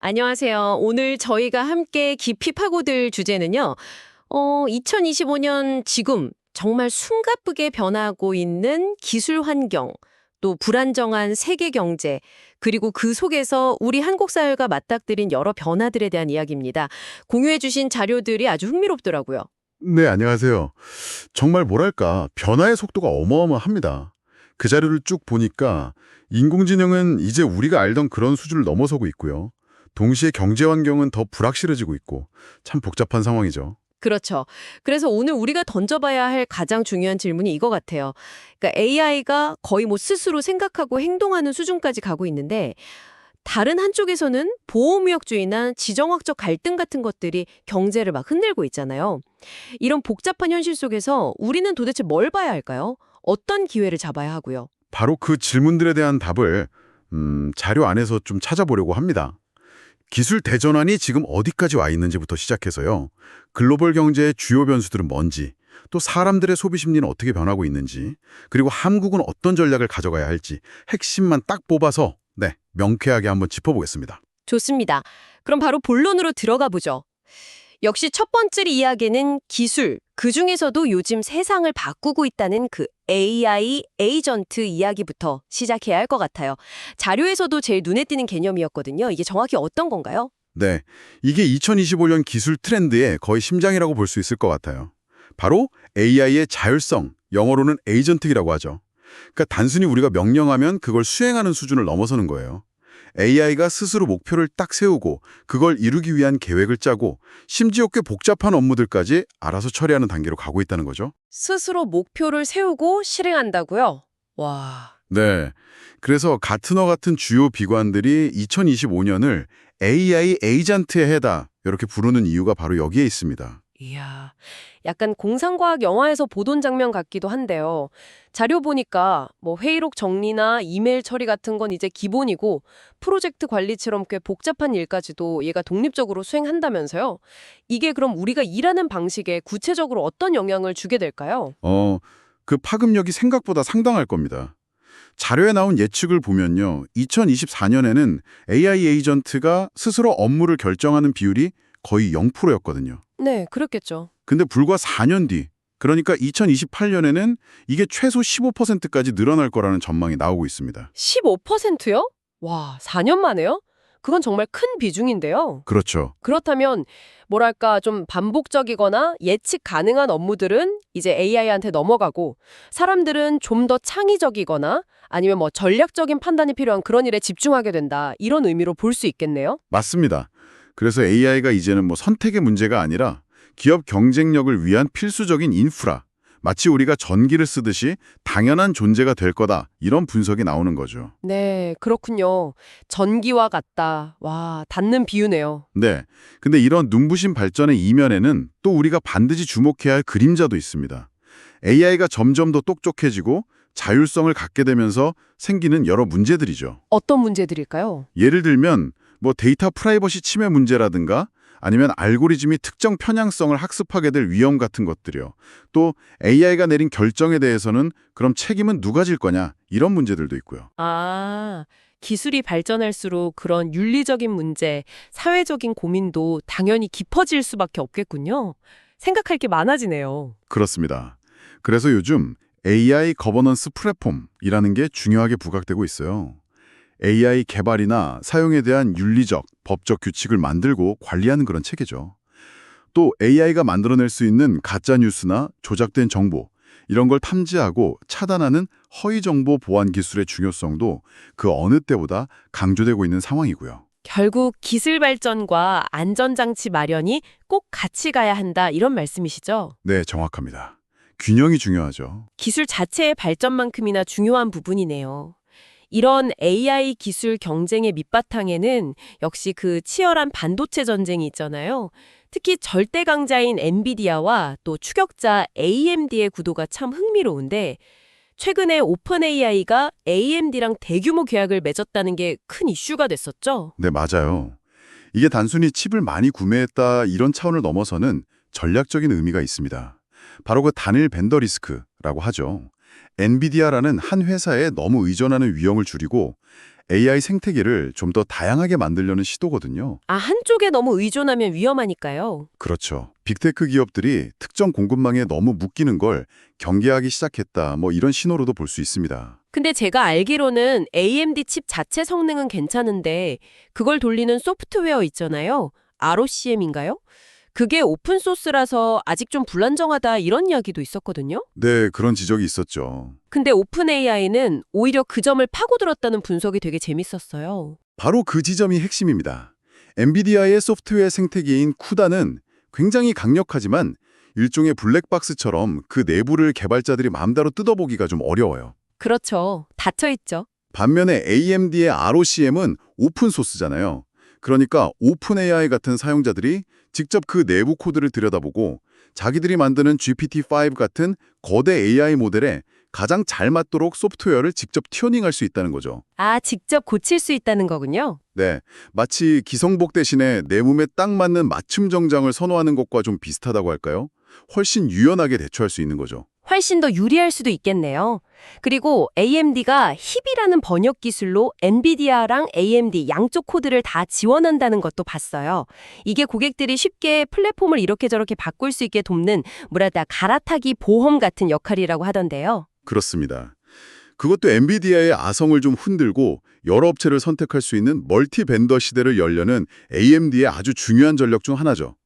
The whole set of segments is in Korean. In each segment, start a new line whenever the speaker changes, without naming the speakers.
안녕하세요. 오늘 저희가 함께 깊이 파고들 주제는요. 2025년 지금 정말 숨가쁘게 변하고 있는 기술 환경, 또 불안정한 세계 경제, 그리고 그 속에서 우리 한국 사회가 맞닥뜨린 여러 변화들에 대한 이야기입니다. 공유해 주신 자료들이 아주 흥미롭더라고요.
네, 안녕하세요. 정말 뭐랄까, 변화의 속도가 어마어마합니다. 그 자료를 쭉 보니까 인공지능은 이제 우리가 알던 그런 수준을 넘어서고 있고요. 동시에 경제 환경은 더 불확실해지고 있고 참 복잡한 상황이죠.
그렇죠. 그래서 오늘 우리가 던져봐야 할 가장 중요한 질문이 이거 같아요. 그러니까 AI가 거의 뭐 스스로 생각하고 행동하는 수준까지 가고 있는데 다른 한쪽에서는 보호무역주의나 지정학적 갈등 같은 것들이 경제를 막 흔들고 있잖아요. 이런 복잡한 현실 속에서 우리는 도대체 뭘 봐야 할까요? 어떤 기회를 잡아야 하고요?
바로 그 질문들에 대한 답을 자료 안에서 좀 찾아보려고 합니다. 기술 대전환이 지금 어디까지 와 있는지부터 시작해서요. 글로벌 경제의 주요 변수들은 뭔지, 또 사람들의 소비 심리는 어떻게 변하고 있는지, 그리고 한국은 어떤 전략을 가져가야 할지 핵심만 딱 뽑아서 명쾌하게 한번 짚어보겠습니다.
좋습니다. 그럼 바로 본론으로 들어가 보죠. 역시 첫 번째 이야기는 기술, 그중에서도 요즘 세상을 바꾸고 있다는 그 AI 에이전트 이야기부터 시작해야 할 것 같아요. 자료에서도 제일 눈에 띄는 개념이었거든요. 이게 정확히 어떤 건가요?
네, 이게 2025년 기술 트렌드의 거의 심장이라고 볼 수 있을 것 같아요. 바로 AI의 자율성, 영어로는 에이전트라고 하죠. 그러니까 단순히 우리가 명령하면 그걸 수행하는 수준을 넘어서는 거예요. AI가 스스로 목표를 딱 세우고 그걸 이루기 위한 계획을 짜고 심지어 꽤 복잡한 업무들까지 알아서 처리하는 단계로 가고 있다는 거죠.
스스로 목표를 세우고 실행한다고요? 와,
네. 그래서 가트너 같은 주요 비관들이 2025년을 AI 에이전트의 해다 이렇게 부르는 이유가 바로 여기에 있습니다.
이야, 약간 공상과학 영화에서 보던 장면 같기도 한데요. 자료 보니까 뭐 회의록 정리나 이메일 처리 같은 건 이제 기본이고 프로젝트 관리처럼 꽤 복잡한 일까지도 얘가 독립적으로 수행한다면서요. 이게 그럼 우리가 일하는 방식에 구체적으로 어떤 영향을 주게 될까요?
그 파급력이 생각보다 상당할 겁니다. 자료에 나온 예측을 보면요. 2024년에는 AI 에이전트가 스스로 업무를 결정하는 비율이 거의 0%였거든요.
네, 그렇겠죠.
근데 불과 4년 뒤, 그러니까 2028년에는 이게 최소 15%까지 늘어날 거라는 전망이 나오고 있습니다.
15%요? 와, 4년 만에요? 그건 정말 큰 비중인데요.
그렇죠.
그렇다면 뭐랄까 좀 반복적이거나 예측 가능한 업무들은 이제 AI한테 넘어가고 사람들은 좀 더 창의적이거나 아니면 뭐 전략적인 판단이 필요한 그런 일에 집중하게 된다. 이런 의미로 볼 수 있겠네요.
맞습니다. 그래서 AI가 이제는 뭐 선택의 문제가 아니라 기업 경쟁력을 위한 필수적인 인프라, 마치 우리가 전기를 쓰듯이 당연한 존재가 될 거다. 이런 분석이 나오는 거죠.
네, 그렇군요. 전기와 같다. 와, 닿는 비유네요.
네. 근데 이런 눈부신 발전의 이면에는 또 우리가 반드시 주목해야 할 그림자도 있습니다. AI가 점점 더 똑똑해지고 자율성을 갖게 되면서 생기는 여러 문제들이죠.
어떤 문제들일까요?
예를 들면 뭐 데이터 프라이버시 침해 문제라든가 아니면 알고리즘이 특정 편향성을 학습하게 될 위험 같은 것들이요. 또 AI가 내린 결정에 대해서는 그럼 책임은 누가 질 거냐 이런 문제들도 있고요.
아, 기술이 발전할수록 그런 윤리적인 문제, 사회적인 고민도 당연히 깊어질 수밖에 없겠군요. 생각할 게 많아지네요.
그렇습니다. 그래서 요즘 AI 거버넌스 플랫폼이라는 게 중요하게 부각되고 있어요. AI 개발이나 사용에 대한 윤리적, 법적 규칙을 만들고 관리하는 그런 체계죠. 또 AI가 만들어낼 수 있는 가짜 뉴스나 조작된 정보, 이런 걸 탐지하고 차단하는 허위 정보 보안 기술의 중요성도 그 어느 때보다 강조되고 있는 상황이고요.
결국 기술 발전과 안전장치 마련이 꼭 같이 가야 한다 이런 말씀이시죠?
네, 정확합니다. 균형이 중요하죠.
기술 자체의 발전만큼이나 중요한 부분이네요. 이런 AI 기술 경쟁의 밑바탕에는 역시 그 치열한 반도체 전쟁이 있잖아요. 특히 절대 강자인 엔비디아와 또 추격자 AMD의 구도가 참 흥미로운데 최근에 오픈 AI가 AMD랑 대규모 계약을 맺었다는 게 큰 이슈가 됐었죠.
네, 맞아요. 이게 단순히 칩을 많이 구매했다 이런 차원을 넘어서는 전략적인 의미가 있습니다. 바로 그 단일 벤더 리스크라고 하죠. 엔비디아라는 한 회사에 너무 의존하는 위험을 줄이고 AI 생태계를 좀 더 다양하게 만들려는 시도거든요.
아, 한쪽에 너무 의존하면 위험하니까요.
그렇죠. 빅테크 기업들이 특정 공급망에 너무 묶이는 걸 경계하기 시작했다. 뭐 이런 신호로도 볼 수 있습니다.
근데 제가 알기로는 AMD 칩 자체 성능은 괜찮은데 그걸 돌리는 소프트웨어 있잖아요. ROCm인가요? 그게 오픈소스라서 아직 좀 불안정하다 이런 이야기도 있었거든요.
네, 그런 지적이 있었죠.
근데 오픈 AI는 오히려 그 점을 파고들었다는 분석이 되게 재밌었어요.
바로 그 지점이 핵심입니다. 엔비디아의 소프트웨어 생태계인 쿠다는 굉장히 강력하지만 일종의 블랙박스처럼 그 내부를 개발자들이 마음대로 뜯어보기가 좀 어려워요.
그렇죠. 닫혀있죠.
반면에 AMD의 ROCm은 오픈소스잖아요. 그러니까 오픈 AI 같은 사용자들이 직접 그 내부 코드를 들여다보고 자기들이 만드는 GPT-5 같은 거대 AI 모델에 가장 잘 맞도록 소프트웨어를 직접 튜닝할 수 있다는 거죠.
아, 직접 고칠 수 있다는 거군요.
네, 마치 기성복 대신에 내 몸에 딱 맞는 맞춤 정장을 선호하는 것과 좀 비슷하다고 할까요? 훨씬 유연하게 대처할 수 있는 거죠.
훨씬 더 유리할 수도 있겠네요. 그리고 AMD가 힙이라는 번역 기술로 엔비디아랑 AMD 양쪽 코드를 다 지원한다는 것도 봤어요. 이게 고객들이 쉽게 플랫폼을 이렇게 저렇게 바꿀 수 있게 돕는 뭐랄까 갈아타기 보험 같은 역할이라고 하던데요.
그렇습니다. 그것도 엔비디아의 아성을 좀 흔들고 여러 업체를 선택할 수 있는 멀티 벤더 시대를 열려는 AMD의 아주 중요한 전력 중 하나죠.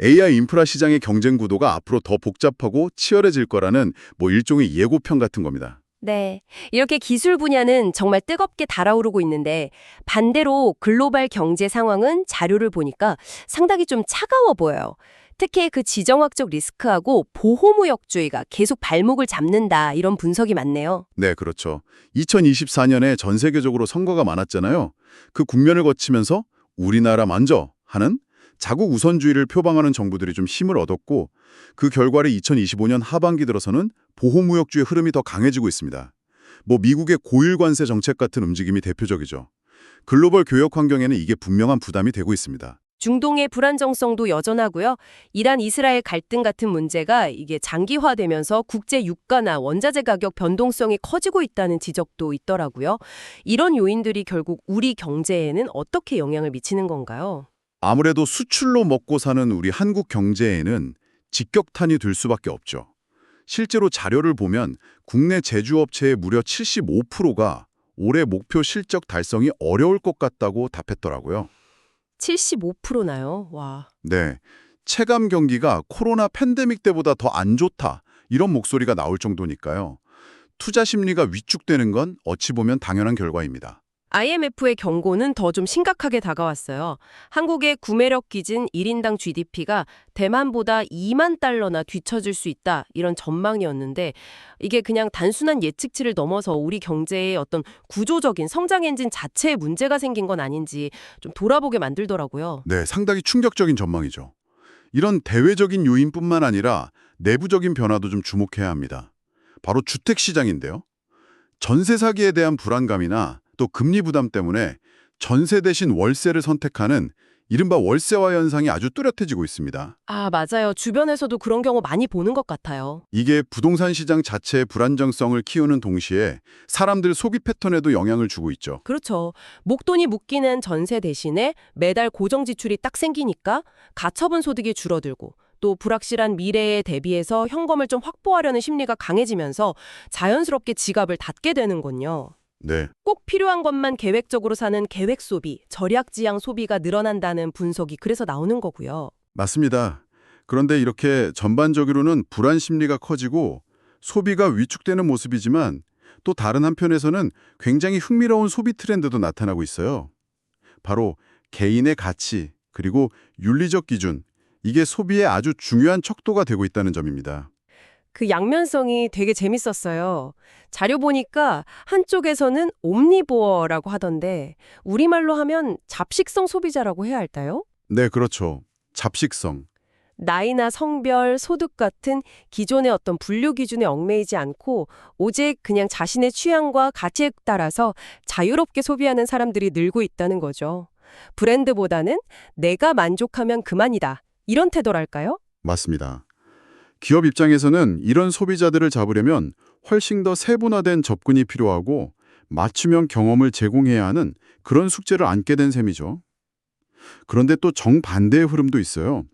AI 인프라 시장의 경쟁 구도가 앞으로 더 복잡하고 치열해질 거라는 뭐 일종의 예고편 같은 겁니다.
네. 이렇게 기술 분야는 정말 뜨겁게 달아오르고 있는데 반대로 글로벌 경제 상황은 자료를 보니까 상당히 좀 차가워 보여요. 특히 그 지정학적 리스크하고 보호무역주의가 계속 발목을 잡는다 이런 분석이 많네요.
네, 그렇죠. 2024년에 전 세계적으로 선거가 많았잖아요. 그 국면을 거치면서 우리나라 먼저 하는 자국 우선주의를 표방하는 정부들이 좀 힘을 얻었고 그 결과를 2025년 하반기 들어서는 보호무역주의 흐름이 더 강해지고 있습니다. 뭐 미국의 고율 관세 정책 같은 움직임이 대표적이죠. 글로벌 교역 환경에는 이게 분명한 부담이 되고 있습니다.
중동의 불안정성도 여전하고요. 이란 이스라엘 갈등 같은 문제가 이게 장기화되면서 국제 유가나 원자재 가격 변동성이 커지고 있다는 지적도 있더라고요. 이런 요인들이 결국 우리 경제에는 어떻게 영향을 미치는 건가요?
아무래도 수출로 먹고 사는 우리 한국 경제에는 직격탄이 될 수밖에 없죠. 실제로 자료를 보면 국내 제조업체의 무려 75%가 올해 목표 실적 달성이 어려울 것 같다고 답했더라고요.
75%나요? 와.
네, 체감 경기가 코로나 팬데믹 때보다 더 안 좋다 이런 목소리가 나올 정도니까요. 투자 심리가 위축되는 건 어찌 보면 당연한 결과입니다.
IMF의 경고는 더 좀 심각하게 다가왔어요. 한국의 구매력 기준 1인당 GDP가 대만보다 2만 달러나 뒤처질 수 있다 이런 전망이었는데 이게 그냥 단순한 예측치를 넘어서 우리 경제의 어떤 구조적인 성장 엔진 자체에 문제가 생긴 건 아닌지 좀 돌아보게 만들더라고요.
네, 상당히 충격적인 전망이죠. 이런 대외적인 요인뿐만 아니라 내부적인 변화도 좀 주목해야 합니다. 바로 주택 시장인데요. 전세 사기에 대한 불안감이나 또 금리 부담 때문에 전세 대신 월세를 선택하는 이른바 월세화 현상이 아주 뚜렷해지고 있습니다.
아, 맞아요. 주변에서도 그런 경우 많이 보는 것 같아요.
이게 부동산 시장 자체의 불안정성을 키우는 동시에 사람들 소비 패턴에도 영향을 주고 있죠.
그렇죠. 목돈이 묶이는 전세 대신에 매달 고정 지출이 딱 생기니까 가처분 소득이 줄어들고 또 불확실한 미래에 대비해서 현금을 좀 확보하려는 심리가 강해지면서 자연스럽게 지갑을 닫게 되는군요.
네,
꼭 필요한 것만 계획적으로 사는 계획 소비, 절약지향 소비가 늘어난다는 분석이 그래서 나오는 거고요.
맞습니다. 그런데 이렇게 전반적으로는 불안 심리가 커지고 소비가 위축되는 모습이지만 또 다른 한편에서는 굉장히 흥미로운 소비 트렌드도 나타나고 있어요. 바로 개인의 가치, 그리고 윤리적 기준, 이게 소비의 아주 중요한 척도가 되고 있다는 점입니다.
그 양면성이 되게 재밌었어요. 자료 보니까 한쪽에서는 옴니보어라고 하던데 우리말로 하면 잡식성 소비자라고 해야 할까요?
네, 그렇죠. 잡식성.
나이나 성별, 소득 같은 기존의 어떤 분류 기준에 얽매이지 않고 오직 그냥 자신의 취향과 가치에 따라서 자유롭게 소비하는 사람들이 늘고 있다는 거죠. 브랜드보다는 내가 만족하면 그만이다. 이런 태도랄까요?
맞습니다. 기업 입장에서는 이런 소비자들을 잡으려면 훨씬 더 세분화된 접근이 필요하고 맞춤형 경험을 제공해야 하는 그런 숙제를 안게 된 셈이죠. 그런데 또 정반대의 흐름도 있어요.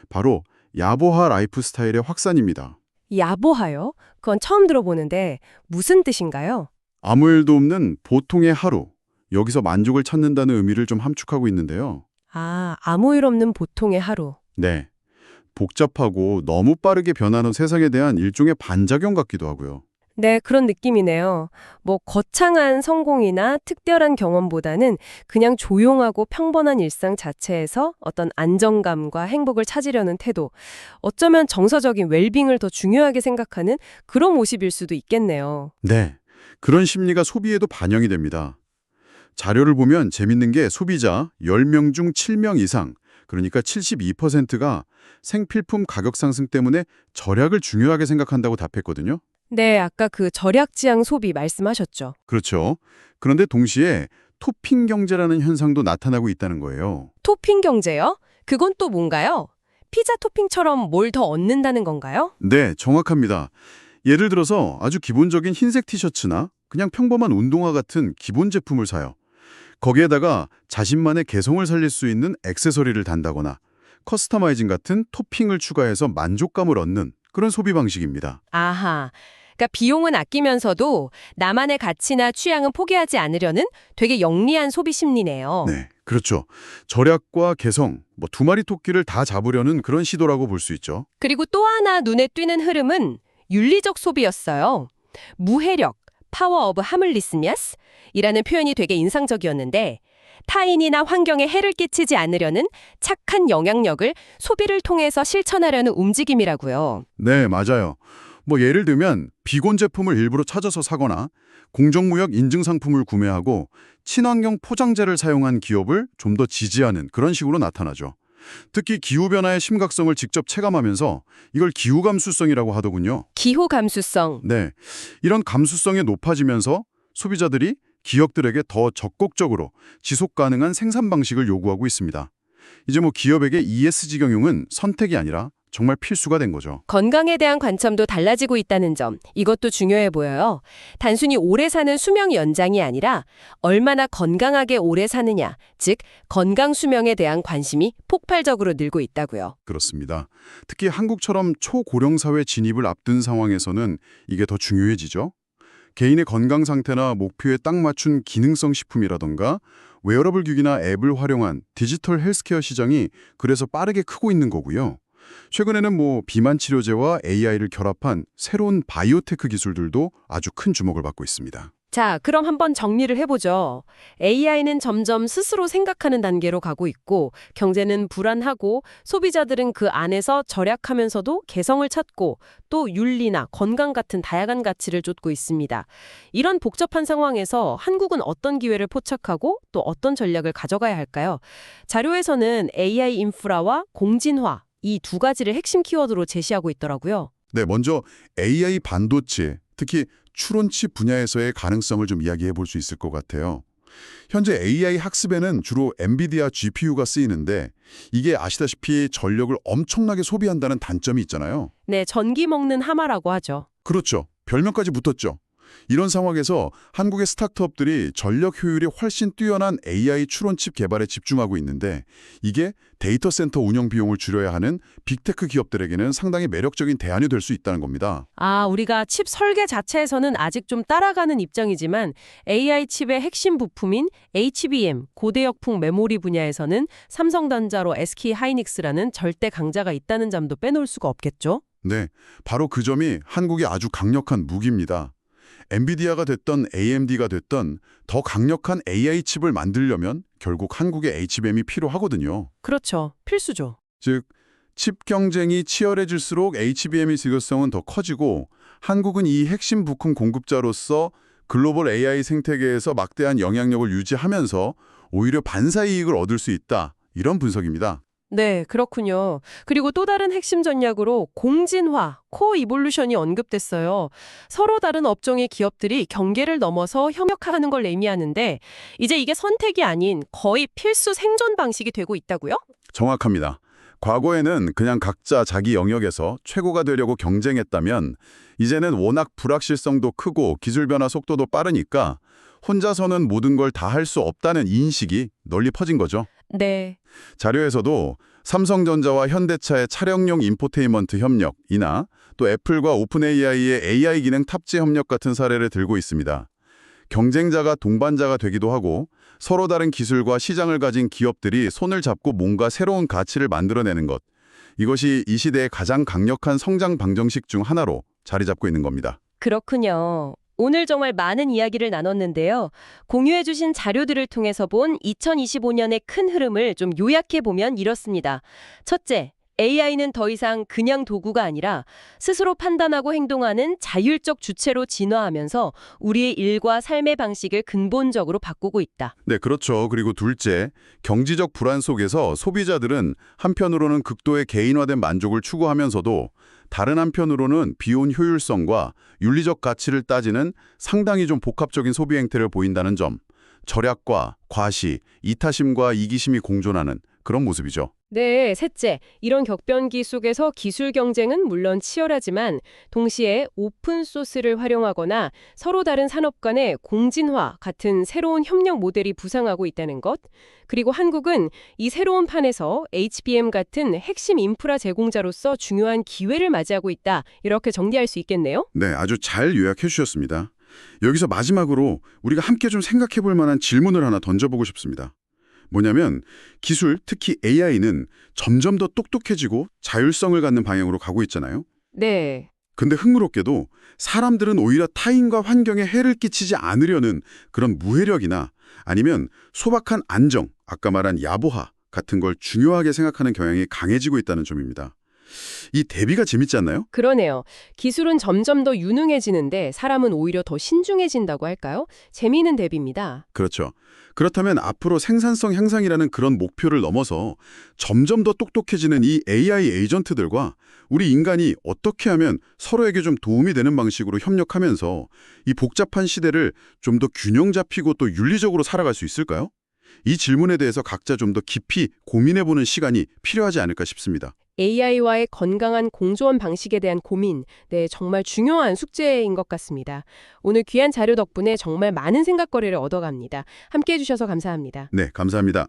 바로 야보화 라이프 스타일의 확산입니다.
야보하요? 그건 처음 들어보는데 무슨 뜻인가요?
아무 일도 없는 보통의 하루, 여기서 만족을 찾는다는 의미를 좀 함축하고 있는데요.
아, 아무 일 없는 보통의 하루.
네, 복잡하고 너무 빠르게 변하는 세상에 대한 일종의 반작용 같기도 하고요.
네, 그런 느낌이네요. 뭐 거창한 성공이나 특별한 경험보다는 그냥 조용하고 평범한 일상 자체에서 어떤 안정감과 행복을 찾으려는 태도, 어쩌면 정서적인 웰빙을 더 중요하게 생각하는 그런 모습일 수도 있겠네요.
네, 그런 심리가 소비에도 반영이 됩니다. 자료를 보면 재밌는 게 소비자 10명 중 7명 이상, 그러니까 72%가 생필품 가격 상승 때문에 절약을 중요하게 생각한다고 답했거든요.
네, 아까 그 절약지향 소비 말씀하셨죠.
그렇죠. 그런데 동시에 토핑 경제라는 현상도 나타나고 있다는 거예요.
토핑 경제요? 그건 또 뭔가요? 피자 토핑처럼 뭘 더 얻는다는 건가요?
네, 정확합니다. 예를 들어서 아주 기본적인 흰색 티셔츠나 그냥 평범한 운동화 같은 기본 제품을 사요. 거기에다가 자신만의 개성을 살릴 수 있는 액세서리를 단다거나 커스터마이징 같은 토핑을 추가해서 만족감을 얻는 그런 소비 방식입니다.
아하. 그러니까 비용은 아끼면서도 나만의 가치나 취향은 포기하지 않으려는 되게 영리한 소비 심리네요.
네, 그렇죠. 절약과 개성, 두 마리 토끼를 다 잡으려는 그런 시도라고 볼 수 있죠.
그리고 또 하나 눈에 띄는 흐름은 윤리적 소비였어요. 무해력, 파워 오브 하물리스니스 이라는 표현이 되게 인상적이었는데 타인이나 환경에 해를 끼치지 않으려는 착한 영향력을 소비를 통해서 실천하려는 움직임이라고요.
네, 맞아요. 예를 들면 비건 제품을 일부러 찾아서 사거나 공정무역 인증 상품을 구매하고 친환경 포장재를 사용한 기업을 좀 더 지지하는 그런 식으로 나타나죠. 특히 기후변화의 심각성을 직접 체감하면서 이걸 기후감수성이라고 하더군요.
기후 감수성.
네, 이런 감수성이 높아지면서 소비자들이 기업들에게 더 적극적으로 지속 가능한 생산 방식을 요구하고 있습니다. 이제 기업에게 ESG 경영은 선택이 아니라 정말 필수가 된 거죠.
건강에 대한 관점도 달라지고 있다는 점, 이것도 중요해 보여요. 단순히 오래 사는 수명 연장이 아니라 얼마나 건강하게 오래 사느냐, 즉 건강 수명에 대한 관심이 폭발적으로 늘고 있다고요.
그렇습니다. 특히 한국처럼 초고령 사회 진입을 앞둔 상황에서는 이게 더 중요해지죠. 개인의 건강 상태나 목표에 딱 맞춘 기능성 식품이라던가 웨어러블 기기나 앱을 활용한 디지털 헬스케어 시장이 그래서 빠르게 크고 있는 거고요. 최근에는 비만 치료제와 AI를 결합한 새로운 바이오테크 기술들도 아주 큰 주목을 받고 있습니다.
자, 그럼 한번 정리를 해보죠. AI는 점점 스스로 생각하는 단계로 가고 있고, 경제는 불안하고, 소비자들은 그 안에서 절약하면서도 개성을 찾고, 또 윤리나 건강 같은 다양한 가치를 쫓고 있습니다. 이런 복잡한 상황에서 한국은 어떤 기회를 포착하고 또 어떤 전략을 가져가야 할까요? 자료에서는 AI 인프라와 공진화, 이 두 가지를 핵심 키워드로 제시하고 있더라고요.
네, 먼저 AI 반도체, 특히 추론칩 분야에서의 가능성을 좀 이야기해 볼 수 있을 것 같아요. 현재 AI 학습에는 주로 엔비디아 GPU가 쓰이는데 이게 아시다시피 전력을 엄청나게 소비한다는 단점이 있잖아요.
네, 전기 먹는 하마라고 하죠.
그렇죠. 별명까지 붙었죠. 이런 상황에서 한국의 스타트업들이 전력 효율이 훨씬 뛰어난 AI 추론칩 개발에 집중하고 있는데 이게 데이터 센터 운영 비용을 줄여야 하는 빅테크 기업들에게는 상당히 매력적인 대안이 될 수 있다는 겁니다.
아, 우리가 칩 설계 자체에서는 아직 좀 따라가는 입장이지만 AI 칩의 핵심 부품인 HBM, 고대역풍 메모리 분야에서는 삼성전자로 SK 하이닉스라는 절대 강자가 있다는 점도 빼놓을 수가 없겠죠?
네, 바로 그 점이 한국의 아주 강력한 무기입니다. 엔비디아가 됐던 AMD가 됐던 더 강력한 AI 칩을 만들려면 결국 한국의 HBM이 필요하거든요.
그렇죠. 필수죠.
즉, 칩 경쟁이 치열해질수록 HBM의 실효성은 더 커지고 한국은 이 핵심 부품 공급자로서 글로벌 AI 생태계에서 막대한 영향력을 유지하면서 오히려 반사이익을 얻을 수 있다. 이런 분석입니다.
네, 그렇군요. 그리고 또 다른 핵심 전략으로 공진화, 코이볼루션이 언급됐어요. 서로 다른 업종의 기업들이 경계를 넘어서 협력하는 걸 의미하는데 이제 이게 선택이 아닌 거의 필수 생존 방식이 되고 있다고요?
정확합니다. 과거에는 그냥 각자 자기 영역에서 최고가 되려고 경쟁했다면 이제는 워낙 불확실성도 크고 기술 변화 속도도 빠르니까 혼자서는 모든 걸 다 할 수 없다는 인식이 널리 퍼진 거죠.
네.
자료에서도 삼성전자와 현대차의 차량용 인포테인먼트 협력이나 또 애플과 오픈 AI의 AI 기능 탑재 협력 같은 사례를 들고 있습니다. 경쟁자가 동반자가 되기도 하고 서로 다른 기술과 시장을 가진 기업들이 손을 잡고 뭔가 새로운 가치를 만들어내는 것. 이것이 이 시대의 가장 강력한 성장 방정식 중 하나로 자리 잡고 있는 겁니다.
그렇군요. 오늘 정말 많은 이야기를 나눴는데요. 공유해주신 자료들을 통해서 본 2025년의 큰 흐름을 좀 요약해보면 이렇습니다. 첫째, AI는 더 이상 그냥 도구가 아니라 스스로 판단하고 행동하는 자율적 주체로 진화하면서 우리의 일과 삶의 방식을 근본적으로 바꾸고 있다.
네, 그렇죠. 그리고 둘째, 경제적 불안 속에서 소비자들은 한편으로는 극도의 개인화된 만족을 추구하면서도 다른 한편으로는 비용 효율성과 윤리적 가치를 따지는 상당히 좀 복합적인 소비 행태를 보인다는 점, 절약과 과시, 이타심과 이기심이 공존하는 그런 모습이죠.
네, 셋째, 이런 격변기 속에서 기술 경쟁은 물론 치열하지만 동시에 오픈소스를 활용하거나 서로 다른 산업 간의 공진화 같은 새로운 협력 모델이 부상하고 있다는 것, 그리고 한국은 이 새로운 판에서 HBM 같은 핵심 인프라 제공자로서 중요한 기회를 맞이하고 있다, 이렇게 정리할 수 있겠네요.
네, 아주 잘 요약해 주셨습니다. 여기서 마지막으로 우리가 함께 좀 생각해 볼 만한 질문을 하나 던져보고 싶습니다. 뭐냐면 기술, 특히 AI는 점점 더 똑똑해지고 자율성을 갖는 방향으로 가고 있잖아요.
네.
근데 흥미롭게도 사람들은 오히려 타인과 환경에 해를 끼치지 않으려는 그런 무해력이나 아니면 소박한 안정, 아까 말한 야보화 같은 걸 중요하게 생각하는 경향이 강해지고 있다는 점입니다. 이 대비가 재밌지 않나요?
그러네요. 기술은 점점 더 유능해지는데 사람은 오히려 더 신중해진다고 할까요? 재미있는 대비입니다.
그렇죠. 그렇다면 앞으로 생산성 향상이라는 그런 목표를 넘어서 점점 더 똑똑해지는 이 AI 에이전트들과 우리 인간이 어떻게 하면 서로에게 좀 도움이 되는 방식으로 협력하면서 이 복잡한 시대를 좀 더 균형 잡히고 또 윤리적으로 살아갈 수 있을까요? 이 질문에 대해서 각자 좀 더 깊이 고민해보는 시간이 필요하지 않을까 싶습니다.
AI와의 건강한 공조원 방식에 대한 고민, 네, 정말 중요한 숙제인 것 같습니다. 오늘 귀한 자료 덕분에 정말 많은 생각거리를 얻어갑니다. 함께해 주셔서 감사합니다.
네, 감사합니다.